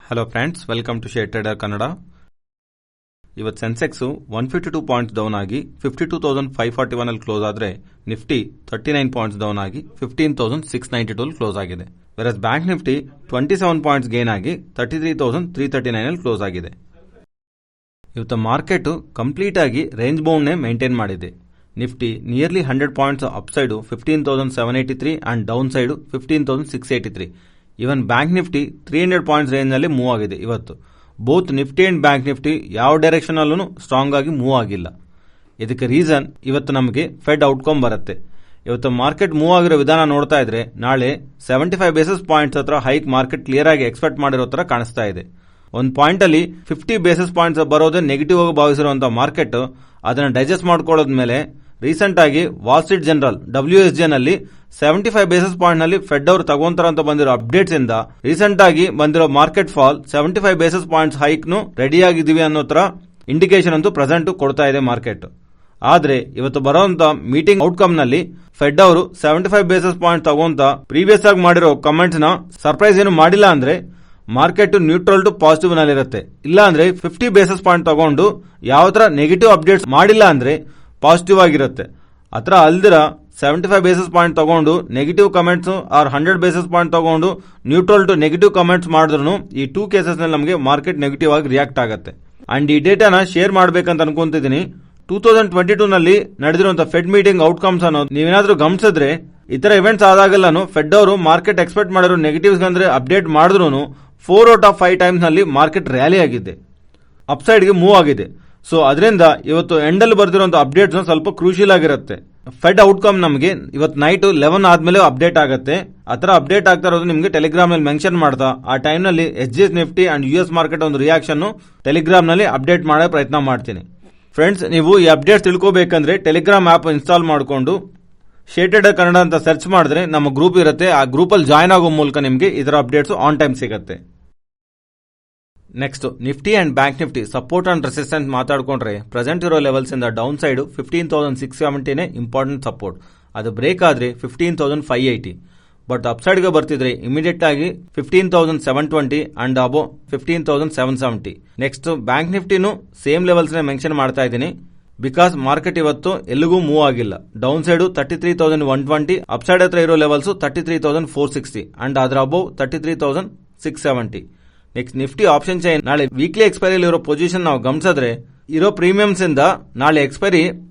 Hello friends, welcome to trader Kannada. ಇವತ್ತು Sensex 152 points down ಆಗಿ 52,541 ಅಲ್ಲಿ ಕ್ಲೋಸ್ ಆದರೆ ನಿಫ್ಟಿ 39 ಪಾಯಿಂಟ್ಸ್ ಡೌನ್ ಆಗಿ 15,692 ಕ್ಲೋಸ್ ಆಗಿದೆ. Virus bank Nifty 27 points gain ಆಗಿ 33,339 ಅಲ್ಲಿ ಕ್ಲೋಸ್ ಆಗಿದೆ. ಇವತ್ತು ಮಾರ್ಕೆಟ್ ಕಂಪ್ಲೀಟ್ ಆಗಿ ರೇಂಜ್ ಬೌಂಡ್ ನೇ ಮೇಂಟೈನ್ ಮಾಡಿದೆ. Nifty nearly 100 points up side 15,783 and down side 15,683. Even bank Nifty 300 points range ನಲ್ಲಿ ಮೂವ್ ಆಗಿದೆ. ಇವತ್ತು both Nifty and bank Nifty ಯಾವ ಡೈರೆಕ್ಷನ್ ಅಲ್ಲೂ ಸ್ಟ್ರಾಂಗ್ ಆಗಿ ಮೂವ್ ಆಗಿಲ್ಲ. ಇದಕ್ಕೆ ರೀಸನ್ ಇವತ್ತು ನಮಗೆ ಫೆಡ್ ಔಟ್ಕಮ್ ಬರುತ್ತೆ. ಇವತ್ತು ಮಾರ್ಕೆಟ್ ಮೂವ್ ಆಗಿರೋ ವಿಧಾನ ನೋಡ್ತಾ ಇದ್ರೆ ನಾಳೆ 75 ಬೇಸಿಸ್ ಪಾಯಿಂಟ್ಸ್ ಹತ್ರ ಹೈಕ್ ಮಾರ್ಕೆಟ್ ಕ್ಲಿಯರ್ ಆಗಿ ಎಕ್ಸ್ಪೆಕ್ಟ್ ಮಾಡಿರೋ ತರ ಕಾಣಿಸ್ತಾ ಇದೆ. ಒಂದು ಪಾಯಿಂಟ್ ಅಲ್ಲಿ 50 ಬೇಸಿಸ್ ಪಾಯಿಂಟ್ಸ್ ಬರೋದೇ ನೆಗೆಟಿವ್ ಆಗಿ ಭಾವಿಸಿರುವಂತಹ ಮಾರ್ಕೆಟ್ ಅದನ್ನ ಡೈಜೆಸ್ಟ್ ಮಾಡ್ಕೊಳ್ಳೋದ್ಮೇಲೆ ರೀಸೆಂಟ್ ಆಗಿ ವಾಲ್ ಸ್ಟ್ರೀಟ್ ಜನರಲ್ WSJ ನಲ್ಲಿ 75 ಬೇಸಿಸ್ ಪಾಯಿಂಟ್ ನಲ್ಲಿ ಫೆಡ್ ಅವರು ತಗೊಂತಾರ ಅಂತ ಬಂದಿರೋ ಅಪ್ಡೇಟ್ಸ್ ಇಂದ ರೀಸೆಂಟ್ ಆಗಿ ಬಂದಿರೋ market fall 75 basis points hike ನು ರೆಡಿ ಆಗಿದೀವಿ ಅನ್ನೋ ತರ ಇಂಡಿಕೇಶನ್ ಅಂತೂ ಪ್ರೆಸೆಂಟ್ ಕೊಡ್ತಾ ಇದೆ ಮಾರ್ಕೆಟ್. ಆದ್ರೆ ಇವತ್ತು ಬರುವಂತ ಮೀಟಿಂಗ್ ಔಟ್ಕಮ್ ನಲ್ಲಿ ಫೆಡ್ ಅವರು 75 ಬೇಸಿಸ್ ಪಾಯಿಂಟ್ ತಗೊಂತ ಪ್ರೀವಿಯಸ್ ಆಗಿ ಮಾಡಿರೋ ಕಮೆಂಟ್ಸ್ ನ ಸರ್ಪ್ರೈಸ್ ಏನು ಮಾಡಿಲ್ಲ ಅಂದ್ರೆ ಮಾರ್ಕೆಟ್ ನ್ಯೂಟ್ರಲ್ ಟು ಪಾಸಿಟಿವ್ ನಲ್ಲಿರುತ್ತೆ. ಇಲ್ಲ ಅಂದ್ರೆ 50 ಬೇಸಿಸ್ ಪಾಯಿಂಟ್ ತಗೊಂಡು ಯಾವ ತರ ನೆಗೆಟಿವ್ ಅಪ್ಡೇಟ್ಸ್ ಮಾಡಿಲ್ಲ ಅಂದ್ರೆ ಪಾಸಿಟಿವ್ ಆಗಿರುತ್ತೆ. ಅತ್ರ ಅಲ್ದಿರ 75 ಬೇಸಿಸ್ ಪಾಯಿಂಟ್ ತಗೊಂಡು negative comments or 100 basis point ತಗೊಂಡು ನ್ಯೂಟ್ರಲ್ ಟು ನೆಗೆಟಿವ್ ಕಮೆಂಟ್ಸ್ ಮಾಡಿದ್ರು ಈ 2 ಕೇಸಸ್ ನಲ್ಲಿ ನಮಗೆ ಮಾರ್ಕೆಟ್ ನೆಗೆಟಿವ್ ಆಗಿ ರಿಯಾಕ್ಟ್ ಆಗುತ್ತೆ. ಅಂಡ್ ಈ ಡೇಟಾನ ಶೇರ್ ಮಾಡಬೇಕಂತ ಅನ್ಕೊಂತಿದ್ದೀನಿ. 2022 ನಲ್ಲಿ ನಡೆದಿರುವಂತಹ ಫೆಡ್ ಮೀಟಿಂಗ್ ಔಟ್ಕಮ್ಸ್ ಅನ್ನೋದು ನೀವೇನಾದ್ರೂ ಗಮನಿಸಿದ್ರೆ ಇತರ ಇವೆಂಟ್ಸ್ ಆದಾಗೆಲ್ಲಾನು ಫೆಡ್ ಅವರು ಮಾರ್ಕೆಟ್ ಎಕ್ಸ್ಪೆಕ್ಟ್ ಮಾಡಿರೋ ನೆಗೆಟಿವ್ಸ್ ಅಂದ್ರೆ ಅಪ್ಡೇಟ್ ಮಾಡಿದ್ರು 4 ಔಟ್ ಆಫ್ 5 ಟೈಮ್ಸ್ ನಲ್ಲಿ ಮಾರ್ಕೆಟ್ ರ್ಯಾಲಿ ಆಗಿದೆ, ಅಪ್ಸೈಡ್ ಗೆ ಮೂವ್ ಆಗಿದೆ. ಸೊ ಅದರಿಂದ ಇವತ್ತು ಎಂಡ್ ಅಲ್ಲಿ ಬರ್ದಿರುವಂತಹ ಅಪ್ಡೇಟ್ಸ್ ಸ್ವಲ್ಪ ಕ್ರೂಷಿಯಲ್ ಆಗಿರುತ್ತೆ. ಫೆಡ್ ಔಟ್ಕಮ್ ನಮಗೆ ಇವತ್ತು ನೈಟ್ 11 ಆದ್ಮೇಲೆ ಅಪ್ಡೇಟ್ ಆಗುತ್ತೆ. ಆತರ ಅಪ್ಡೇಟ್ ಆಗ್ತಾ ಇರೋದು ನಿಮಗೆ ಟೆಲಿಗ್ರಾಮ್ ನಲ್ಲಿ ಮೆನ್ಷನ್ ಮಾಡ್ತಾ ಆ ಟೈಮ್ ನಲ್ಲಿ SGS Nifty and US market ಒಂದು ರಿಯಾಕ್ಷನ್ ಟೆಲಿಗ್ರಾಮ್ ನಲ್ಲಿ ಅಪ್ಡೇಟ್ ಮಾಡೋ ಪ್ರಯತ್ನ ಮಾಡ್ತೀನಿ. ಫ್ರೆಂಡ್ಸ್, ನೀವು ಈ ಅಪ್ಡೇಟ್ ತಿಳ್ಕೋಬೇಕಂದ್ರೆ ಟೆಲಿಗ್ರಾಮ್ ಆಪ್ ಇನ್ಸ್ಟಾಲ್ ಮಾಡಿಕೊಂಡು ಟ್ರೇಡರ್ ಕನ್ನಡ ಅಂತ ಸರ್ಚ್ ಮಾಡಿದ್ರೆ ನಮ್ಮ ಗ್ರೂಪ್ ಇರುತ್ತೆ. ಆ ಗ್ರೂಪ್ ಅಲ್ಲಿ ಜಾಯ್ನ್ ಆಗೋ ಮೂಲಕ ನಿಮಗೆ ಇದರ ಅಪ್ಡೇಟ್ಸ್ ಆನ್ ಟೈಮ್ ಸಿಗುತ್ತೆ. Next Nifty and bank Nifty support and resistance ಮಾತಾಡ್ಕೊಂಡ್ರೆ ಪ್ರೆಸೆಂಟ್ ಇರೋ ಲೆವೆಲ್ಸ್ ಇಂದ ಡೌನ್ ಸೈಡ್ 15,670 ಇಂಪಾರ್ಟೆಂಟ್ ಸಪೋರ್ಟ್. ಅದು ಬ್ರೇಕ್ ಆದ್ರೆ 15,580. ಬಟ್ ಅಪ್ಸೈಡ್ ಗೆ ಬರ್ತಿದ್ರೆ ಇಮಿಡಿಯೇಟ್ ಆಗಿ 15,720 ಅಂಡ್ ಅಬೋ 15,770. ನೆಕ್ಸ್ಟ್ ಬ್ಯಾಂಕ್ ನಿಫ್ಟಿನೂ ಸೇಮ್ ಲೆವೆಲ್ಸ್ ಮೆನ್ಷನ್ ಮಾಡ್ತಾ ಇದ್ದೀನಿ ಬಿಕಾಸ್ ಮಾರ್ಕೆಟ್ ಇವತ್ತು ಎಲ್ಲಿಗೂ ಮೂವ್ ಆಗಿಲ್ಲ. ಡೌನ್ ಸೈಡ್ 33,120, ಅಪ್ಸೈಡ್ ಹತ್ರ ಇರೋ ಲೆವೆಲ್ಸ್ 33,460 ಅಂಡ್ ಅದರ above 33,670. Next Nifty option chain ನಾಳೆ ವೀಕ್ಲಿ ಎಕ್ಸ್ಪೈರಿ ಇರೋ ಪೊಸಿಷನ್ ನಾವು ಗಮನಿಸಿದ್ರೆ ಇರೋ ಪ್ರೀಮಿಯಮ್ಸ್ ಇಂದ ನಾಳೆ expiry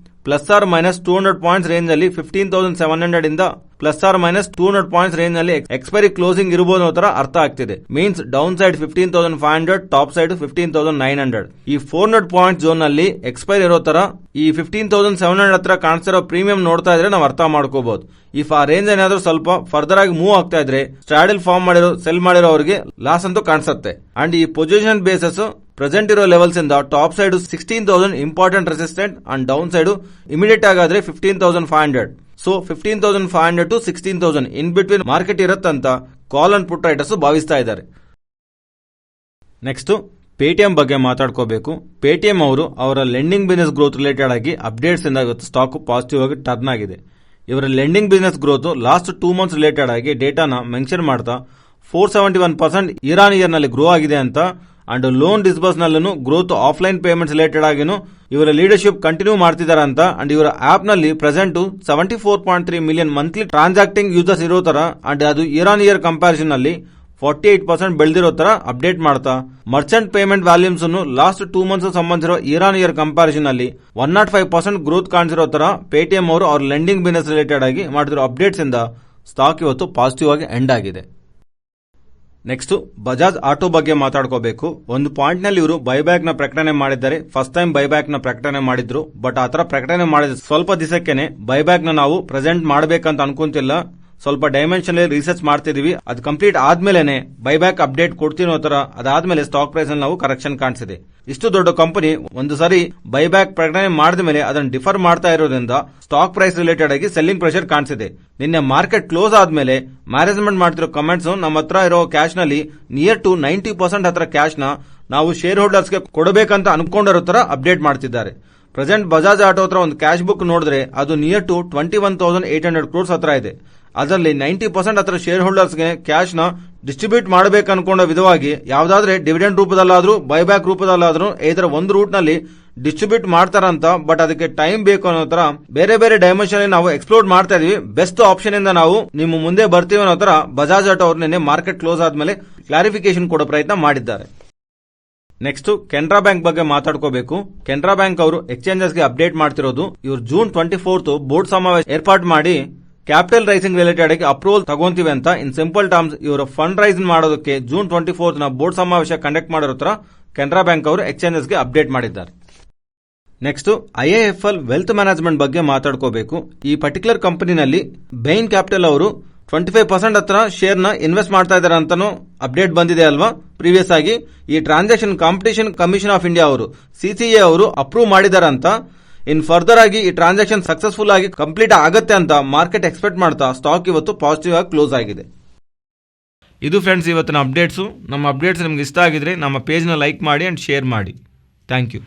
plus or minus 200 points range ನಲ್ಲಿ 15,700 ಇಂದ plus or minus 200 points range ನಲ್ಲಿ ಎಕ್ಸ್ಪೈರಿ ಕ್ಲೋಸಿಂಗ್ ಇರಬಹುದು ಅನ್ನೋ ತರ ಅರ್ಥ ಆಗ್ತಿದೆ. Means down side 15,500, top side 15,900. ಈ 400 ಪಾಯಿಂಟ್ ಝೋನ್ ನಲ್ಲಿ ಎಕ್ಸ್ಪೈರಿ ಇರೋ ತರ ಈ 15,700 ಹತ್ರ ಕಾಣಿಸ್ತಿರೋ ಪ್ರೀಮಿಯಂ ನೋಡ್ತಾ ಇದ್ರೆ ನಾವು ಅರ್ಥ ಮಾಡ್ಕೋಬಹುದು. ಇಫ್ ಆ ರೇಂಜ್ ಏನಾದ್ರೂ ಸ್ವಲ್ಪ ಫರ್ದರ್ ಆಗಿ ಮೂವ್ ಆಗ್ತಾ ಇದ್ರೆ ಸ್ಟ್ರಾಡಲ್ ಫಾರ್ಮ್ ಮಾಡಿರೋ ಸೆಲ್ ಮಾಡಿರೋ ಅವರಿಗೆ ಲಾಸ್ ಅಂತೂ ಕಾಣಿಸುತ್ತೆ. ಅಂಡ್ ಈ ಪೊಸಿಷನ್ ಬೇಸಸ್ ಪ್ರೆಸೆಂಟ್ ಇರೋ ಲೆವೆಲ್ಸ್ ಇಂದ top side 16,000 important resistant and down side immediate ಆಗಾದ್ರೆ 15,500. So 15,500 to 16,000 in between market ಇರುತ್ತಂತ ಕಾಲ್ ಅಂಡ್ ಪುಟ್ ರೈಟರ್ಸ್ ಭಾವಿಸ್ತಾ ಇದ್ದಾರೆ. ನೆಕ್ಸ್ಟ್ ಪೇಟಿಎಂ ಬಗ್ಗೆ ಮಾತಾಡ್ಕೋಬೇಕು. ಪೇಟಿಎಂ ಅವರು ಅವರ ಲೆಂಡಿಂಗ್ ಬಿಸಿನೆಸ್ ಗ್ರೋತ್ ರಿಲೇಟೆಡ್ ಆಗಿ ಅಪ್ಡೇಟ್ಸ್ ಇಂದ ಇವತ್ತು ಸ್ಟಾಕ್ ಪಾಸಿಟಿವ್ ಆಗಿ ಟರ್ನ್ ಆಗಿದೆ. ಇವರ lending business growth last 2 months related ಆಗಿ ಡೇಟಾನ ಮೆನ್ಷನ್ ಮಾಡ್ತಾ 471% ಇಯರ್ ಆನ್ ಇಯರ್ ನಲ್ಲಿ ಗ್ರೋ ಆಗಿದೆ ಅಂತ. ಅಂಡ್ ಲೋನ್ ಡಿಸ್ಬರ್ಸ್ ನಲ್ಲೂ ಗ್ರೋತ್ ಆಫ್ಲೈನ್ ಪೇಮೆಂಟ್ಸ್ ರಿಲೇಟೆಡ್ ಆಗಿನೂ ಇವರ ಲೀಡರ್ಶಿಪ್ ಕಂಟಿನ್ಯೂ ಮಾಡ್ತಿದ್ದಾರೆ ಅಂತ. ಅಂಡ್ ಇವರ ಆಪ್ ನಲ್ಲಿ ಪ್ರೆಸೆಂಟ್ 74.3 ಮಿಲಿಯನ್ ಮಂತ್ಲಿ ಟ್ರಾನ್ಸಾಕ್ಟಿಂಗ್ ಯೂಸರ್ಸ್ ಇರೋ ತರ ಅಂಡ್ ಅದು ಇಯರ್ ಆನ್ ಇಯರ್ ಕಂಪ್ಯಾರಿಸನ್ ನಲ್ಲಿ 48% ಬೆಳೆದಿರೋ ತರ ಅಪ್ಡೇಟ್ ಮಾಡ್ತಾ merchant payment volumes last 2 months ಸಂಬಂಧಿಸಿರೋ ಇಯರ್ ಆನ್ ಇಯರ್ ಕಂಪ್ಯಾರಿಸನ್ ನಲ್ಲಿ 105% ಗ್ರೋತ್ ಕಾಣಿಸಿರೋ ತರ ಪೇಟಿಎಂ ಅವರು ಅವ್ರ ಲೆಂಡಿಂಗ್ ಬಿಸಿನೆಸ್ ರಿಲೇಟೆಡ್ ಆಗಿ ಮಾಡಿರೋ ಅಪ್ಡೇಟ್ಸ್ ಇಂದ ಸ್ಟಾಕ್ ಇವತ್ತು ಪಾಸಿಟಿವ್ ಆಗಿ ಎಂಡ್ ಆಗಿದೆ. ನೆಕ್ಸ್ಟ್ ಬಜಾಜ್ ಆಟೋ ಬಗ್ಗೆ ಮಾತಾಡ್ಕೋಬೇಕು. ಒಂದು ಪಾಯಿಂಟ್ ನಲ್ಲಿ ಇವರು ಬೈಬ್ಯಾಕ್ ನ ಪ್ರಕಟಣೆ ಮಾಡಿದ್ದಾರೆ. ಫಸ್ಟ್ ಟೈಮ್ ಬೈಬ್ಯಾಕ್ ನ ಪ್ರಕಟಣೆ ಮಾಡಿದ್ರು. ಬಟ್ ಆತರ ಪ್ರಕಟಣೆ ಮಾಡಿದ ಸ್ವಲ್ಪ ದಿವಸಕ್ಕೆ ಬೈಬ್ಯಾಕ್ ನ ನಾವು ಪ್ರೆಸೆಂಟ್ ಮಾಡಬೇಕಂತ ಅನ್ಕೊಂತಿಲ್ಲ. ಸ್ವಲ್ಪ ಡೈಮೆನ್ಷನ್ ರಿಸರ್ಚ್ ಮಾಡ್ತಿದೀವಿ. ಅದು ಕಂಪ್ಲೀಟ್ ಆದ್ಮೇಲೆ ಬೈಬ್ಯಾಕ್ ಅಪ್ಡೇಟ್ ಕೊಡ್ತೀನೋ ತರ ಅದಾದ್ಮೇಲೆ ಸ್ಟಾಕ್ ಪ್ರೈಸ್ ಅಲ್ಲಿ ನಾವು ಕರೆಕ್ಷನ್ ಕಾಣಿಸಿದೆ. ಇಷ್ಟು ದೊಡ್ಡ ಕಂಪನಿ ಒಂದು ಸಾರಿ ಬೈಬ್ಯಾಕ್ ಪ್ರಕಟಣೆ ಮಾಡಿದ ಮೇಲೆ ಅದನ್ನು ಡಿಫರ್ ಮಾಡ್ತಾ ಇರೋದ್ರಿಂದ ಸ್ಟಾಕ್ ಪ್ರೈಸ್ ರಿಲೇಟೆಡ್ ಆಗಿ ಸೆಲ್ಲಿಂಗ್ ಪ್ರೆಷರ್ ಕಾಣಿಸಿದೆ. ನಿನ್ನೆ ಮಾರ್ಕೆಟ್ ಕ್ಲೋಸ್ ಆದ್ಮೇಲೆ ಮ್ಯಾನೇಜ್ಮೆಂಟ್ ಮಾಡ್ತಿರೋ ಕಮೆಂಟ್ಸ್ ನಮ್ಮ ಹತ್ರ ಇರೋ ಕ್ಯಾಶ್ ನಲ್ಲಿ ನಿಯರ್ ಟು 90% ಹತ್ರ ಕ್ಯಾಶ್ ನ ನಾವು ಶೇರ್ ಹೋಲ್ಡರ್ಸ್ ಗೆ ಕೊಡಬೇಕಂತ ಅನ್ಕೊಂಡಿರೋ ತರ ಅಪ್ಡೇಟ್ ಮಾಡ್ತಿದ್ದಾರೆ. ಪ್ರೆಸೆಂಟ್ ಬಜಾಜ್ ಆಟೋ ಹತ್ರ ಒಂದು ಕ್ಯಾಶ್ ಬುಕ್ ನೋಡಿದ್ರೆ ಅದು ನಿಯರ್ ಟು 21,800 crores ಹತ್ರ ಇದೆ. ಅದರಲ್ಲಿ 90% ಹತ್ರ ಶೇರ್ ಹೋಲ್ಡರ್ಸ್ ಗೆ ಕ್ಯಾಶ್ ನ ಡಿಸ್ಟ್ರಿಬ್ಯೂಟ್ ಮಾಡಬೇಕು ಅನ್ಕೊಂಡ ವಿಧವಾಗಿ ಯಾವ್ದಾದ್ರೆ ಡಿವಿಡೆಂಡ್ ರೂಪದಲ್ಲಾದ್ರೂ ಬೈಬ್ಯಾಕ್ ರೂಪದಲ್ಲಾದ್ರೂ ಇದರ ಒಂದು ರೂಟ್ ನಲ್ಲಿ ಡಿಸ್ಟ್ರಿಬ್ಯೂಟ್ ಮಾಡ್ತಾರಂತ. ಬಟ್ ಅದಕ್ಕೆ ಟೈಮ್ ಬೇಕು ಅನ್ನೋ ತರ ಬೇರೆ ಬೇರೆ ಡೈಮೆನ್ಷನ್ ನಾವು ಎಕ್ಸ್ಪ್ಲೋರ್ ಮಾಡ್ತಾ ಇದೀವಿ. ಬೆಸ್ಟ್ ಆಪ್ಷನ್ ಇಂದ ನಾವು ನಿಮ್ಮ ಮುಂದೆ ಬರ್ತೀವಿ ಅನ್ನೋ ತರ ಬಜಾಜ್ ಆಟೋ ಅವರು ನಿನ್ನೆ ಮಾರ್ಕೆಟ್ ಕ್ಲೋಸ್ ಆದ್ಮೇಲೆ ಕ್ಲಾರಿಫಿಕೇಶನ್ ಕೊಡೋ ಪ್ರಯತ್ನ ಮಾಡಿದ್ದಾರೆ. ನೆಕ್ಸ್ಟ್ ಕೆನರಾ ಬ್ಯಾಂಕ್ ಬಗ್ಗೆ ಮಾತಾಡ್ಕೋಬೇಕು. ಕೆನರಾ ಬ್ಯಾಂಕ್ ಅವರು ಎಕ್ಸ್ಚೇಂಜಸ್ ಗೆ ಅಪ್ಡೇಟ್ ಮಾಡ್ತಿರೋದು, ಇವರು ಜೂನ್ 24 ಬೋರ್ಡ್ ಸಮಾವೇಶ ಏರ್ಪಾಡು ಮಾಡಿ ಕ್ಯಾಪಿಟಲ್ ರೈಸಿಂಗ್ ರಿಲೇಟೆಡ್ ಆಗಿ ಅಪ್ರೂವಲ್ ತಗೊಂತೀವಿ ಅಂತ. ಇನ್ ಸಿಂಪಲ್ ಟರ್ಮ್ಸ್ ಇವರ ಫಂಡ್ ರೈಸ್ ಮಾಡೋದಕ್ಕೆ ಜೂನ್ 24 ಬೋರ್ಡ್ ಸಮಾವೇಶ ಕಂಡಕ್ಟ್ ಮಾಡಿರೋ ತರ ಕೆನರಾ ಬ್ಯಾಂಕ್ ಅವರು ಎಕ್ಸ್ಚೇಂಜಸ್ ಗೆ ಅಪ್ಡೇಟ್ ಮಾಡಿದ್ದಾರೆ. ನೆಕ್ಸ್ಟ್ IIFL ವೆಲ್ತ್ ಮ್ಯಾನೇಜ್ಮೆಂಟ್ ಬಗ್ಗೆ ಮಾತಾಡ್ಕೋಬೇಕು. ಈ ಪರ್ಟಿಕ್ಯುಲರ್ ಕಂಪನಿನಲ್ಲಿ ಬೈನ್ ಕ್ಯಾಪಿಟಲ್ ಅವರು 25% ಹತ್ರ ಶೇರ್ ನ ಇನ್ವೆಸ್ಟ್ ಮಾಡ್ತಾ ಇದ್ದಾರೆ ಅಂತಾನು ಅಪ್ಡೇಟ್ ಬಂದಿದೆ ಅಲ್ವಾ ಪ್ರೀವಿಯಸ್ ಆಗಿ. ಈ transaction competition commission of India ಅವರು CCA ಅವರು ಅಪ್ರೂವ್ ಮಾಡಿದ್ದಾರೆ ಅಂತ. ಇನ್ ಫರ್ದರ್ ಆಗಿ ಈ ಟ್ರಾನ್ಸಾಕ್ಷನ್ ಸಕ್ಸಸ್ಫುಲ್ ಆಗಿ ಕಂಪ್ಲೀಟ್ ಆಗುತ್ತೆ ಅಂತ ಮಾರ್ಕೆಟ್ ಎಕ್ಸ್ಪೆಕ್ಟ್ ಮಾಡ್ತಾ ಸ್ಟಾಕ್ ಇವತ್ತು ಪಾಸಿಟಿವ್ ಆಗಿ ಕ್ಲೋಸ್ ಆಗಿದೆ. ಇದು ಫ್ರೆಂಡ್ಸ್ ಇವತ್ತಿನ ಅಪ್ಡೇಟ್ಸು. ನಮ್ಮ ಅಪ್ಡೇಟ್ಸ್ ನಿಮ್ಗೆ ಇಷ್ಟ ಆಗಿದ್ರೆ ನಮ್ಮ ಪೇಜ್ನ ಲೈಕ್ ಮಾಡಿ ಅಂಡ್ ಶೇರ್ ಮಾಡಿ. Thank you.